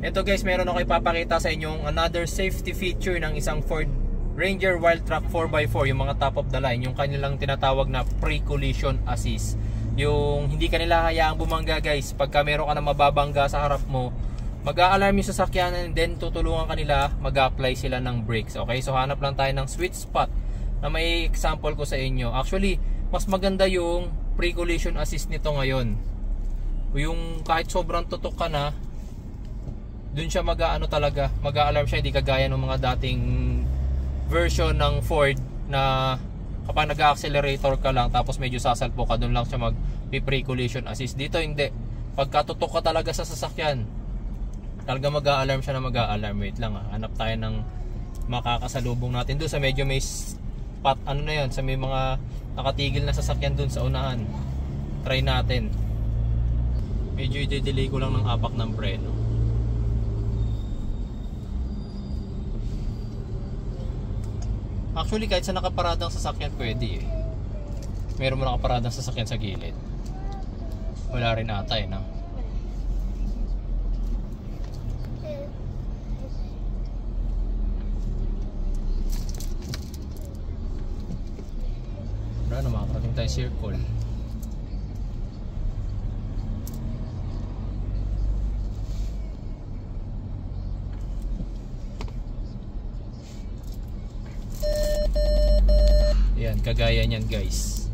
Ito guys, meron ako ipapakita sa inyong another safety feature ng isang Ford Ranger Wildtrak 4x4, yung mga top of the line, yung kanilang tinatawag na pre-collision assist. Yung hindi kanila hayaang bumangga guys. Pagka meron ka na mababangga sa harap mo, mag-a-alarm yung sasakyan and then tutulungan kanila, mag-a-apply sila ng brakes. Okay, so hanap lang tayo ng sweet spot na may example ko sa inyo. Actually, mas maganda yung pre-collision assist nito ngayon. Yung kahit sobrang tutok ka na, dun siya talaga, mag-a-alarm siya, hindi kagaya ng mga dating version ng Ford na kapag nag-accelerator ka lang tapos medyo sasalpo ka, dun lang siya mag-pre-collision assist. Dito hindi, pagka tutok ka talaga sa sasakyan, talaga mag-a-alarm siya na mag-a-alarm. Wait lang hanap tayo ng makakasalubong natin dun sa medyo may spot, ano na yun, sa may mga nakatigil na sasakyan dun sa unahan. Try natin. Medyo i-delay ko lang ng apak ng preno. Actually, kahit sa nakaparadang sasakyan pwede eh. Meron mo nakaparadang sasakyan sa gilid. Wala rin ata eh, no? Wala na, makakarating tayo circle. Yan, kagaya niyan guys.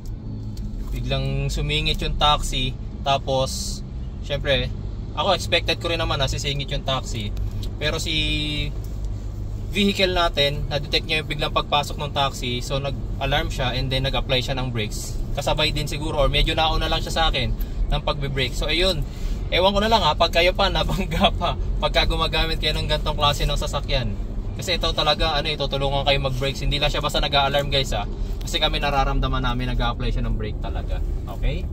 Biglang sumingit yung taxi. Tapos syempre, ako expected ko rin naman na sisingit yung taxi. Pero si vehicle natin, na-detect niya yung biglang pagpasok ng taxi. So nag-alarm siya and then nag-apply siya ng brakes. Kasabay din siguro or medyo nauna lang siya sa akin ng pagbe-brake. So ayun, ewan ko na lang pag kayo pa nabangga pa pagka gumagamit kayo ng gantong klase ng sasakyan. Kasi ito talaga, tutulungan kayo mag-brakes. Hindi lang siya basta nag-a-alarm guys Kasi kami nararamdaman namin nag-a-apply siya ng brake talaga. Okay?